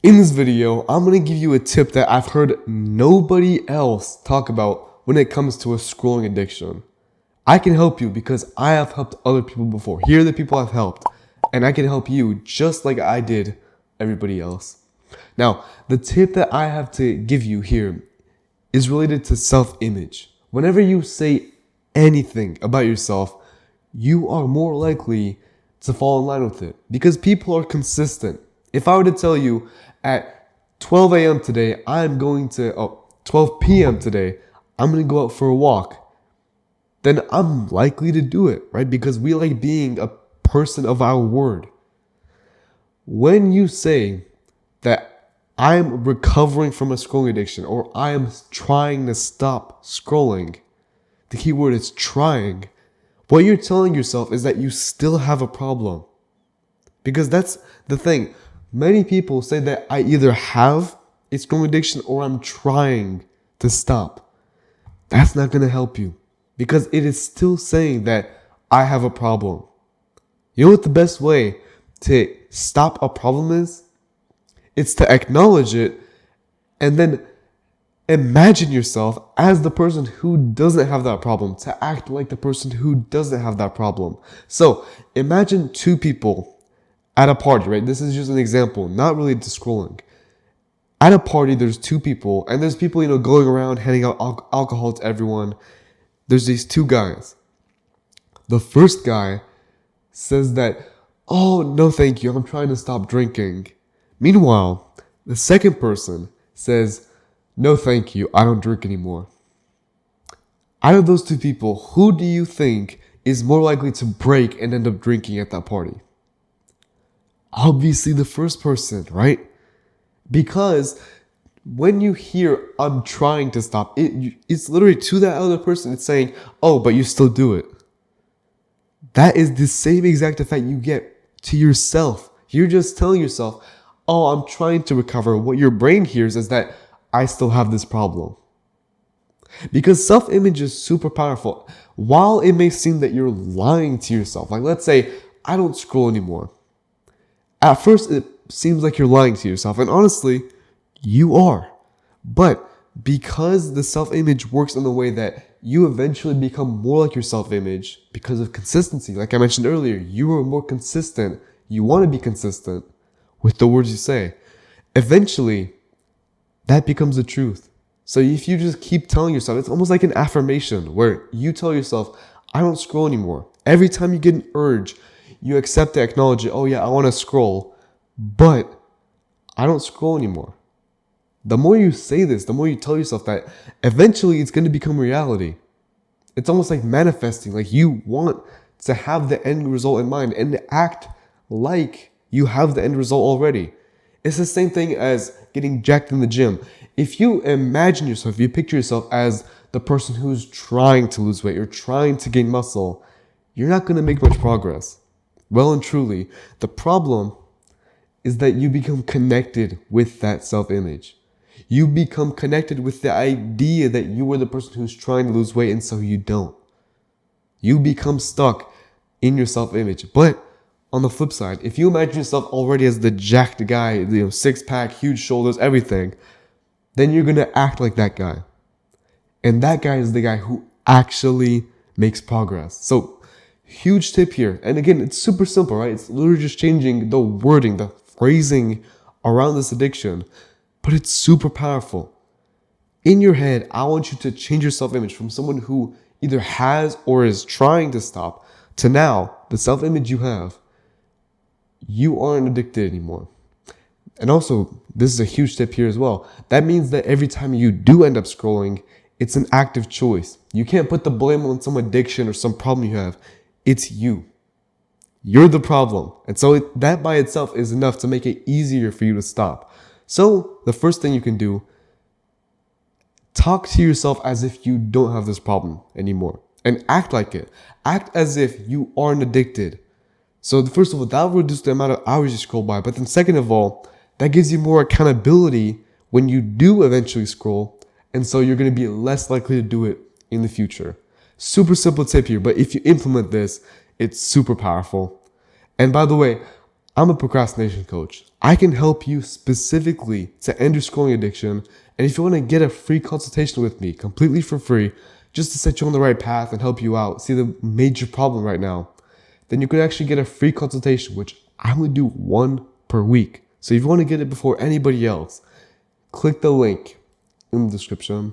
In this video, I'm going to give you a tip that I've heard nobody else talk about when it comes to a scrolling addiction. I can help you because I have helped other people before. Here are the people I've helped, and I can help you just like I did everybody else. Now, the tip that I have to give you here is related to self-image. Whenever you say anything about yourself, you are more likely to fall in line with it because people are consistent. If I were to tell you at 12 a.m. today, 12 p.m. today, I'm going to go out for a walk, then I'm likely to do it, right? Because we like being a person of our word. When you say that I'm recovering from a scrolling addiction or I am trying to stop scrolling, the key word is trying. What you're telling yourself is that you still have a problem. Because that's the thing. Many people say that I either have a scrolling addiction or I'm trying to stop. That's not going to help you because it is still saying that I have a problem. You know what the best way to stop a problem is? It's to acknowledge it and then imagine yourself as the person who doesn't have that problem, to act like the person who doesn't have that problem. So imagine two people at a party, right? This is just an example, not related to scrolling. At a party, there's two people, and there's people, going around handing out alcohol to everyone. There's these two guys. The first guy says that, "Oh, no, thank you. I'm trying to stop drinking." Meanwhile, the second person says, "No, thank you. I don't drink anymore." Out of those two people, who do you think is more likely to break and end up drinking at that party? Obviously the first person, right? Because when you hear I'm trying to stop, it's literally to that other person, it's saying, "Oh, but you still do it." That is the same exact effect you get to yourself. You're just telling yourself, "Oh, I'm trying to recover." What your brain hears is that I still have this problem. Because self-image is super powerful. While it may seem that you're lying to yourself, like let's say, I don't scroll anymore. At first, it seems like you're lying to yourself, and honestly, you are. But because the self-image works in the way that you eventually become more like your self-image because of consistency, like I mentioned earlier, you are more consistent. You want to be consistent with the words you say. Eventually, that becomes the truth. So if you just keep telling yourself, it's almost like an affirmation where you tell yourself, "I don't scroll anymore." Every time you get an urge, you accept it, acknowledge it. "Oh yeah, I want to scroll, but I don't scroll anymore." The more you say this, the more you tell yourself that, eventually it's going to become reality. It's almost like manifesting, like you want to have the end result in mind and act like you have the end result already. It's the same thing as getting jacked in the gym. If you imagine yourself, if you picture yourself as the person who's trying to lose weight or trying to gain muscle, you're not going to make much progress. Well and truly, the problem is that you become connected with that self-image. You become connected with the idea that you are the person who's trying to lose weight, and so you don't. You become stuck in your self-image. But on the flip side, if you imagine yourself already as the jacked guy, six-pack, huge shoulders, everything, then you're going to act like that guy. And that guy is the guy who actually makes progress. So, huge tip here. And again, it's super simple, right? It's literally just changing the wording, the phrasing around this addiction. But it's super powerful. In your head, I want you to change your self-image from someone who either has or is trying to stop to now, the self-image you have, you aren't addicted anymore. And also, this is a huge tip here as well. That means that every time you do end up scrolling, it's an active choice. You can't put the blame on some addiction or some problem you have. It's you. You're the problem. And so that by itself is enough to make it easier for you to stop. So the first thing you can do, talk to yourself as if you don't have this problem anymore and act like it. Act as if you aren't addicted. So first of all, that will reduce the amount of hours you scroll by. But then second of all, that gives you more accountability when you do eventually scroll. And so you're going to be less likely to do it in the future. Super simple tip here, but if you implement this, it's super powerful. And by the way, I'm a procrastination coach. I can help you specifically to end your scrolling addiction. And if you want to get a free consultation with me completely for free, just to set you on the right path and help you out, see the major problem right now, then you could actually get a free consultation, which I'm going to do 1 per week. So if you want to get it before anybody else, click the link in the description.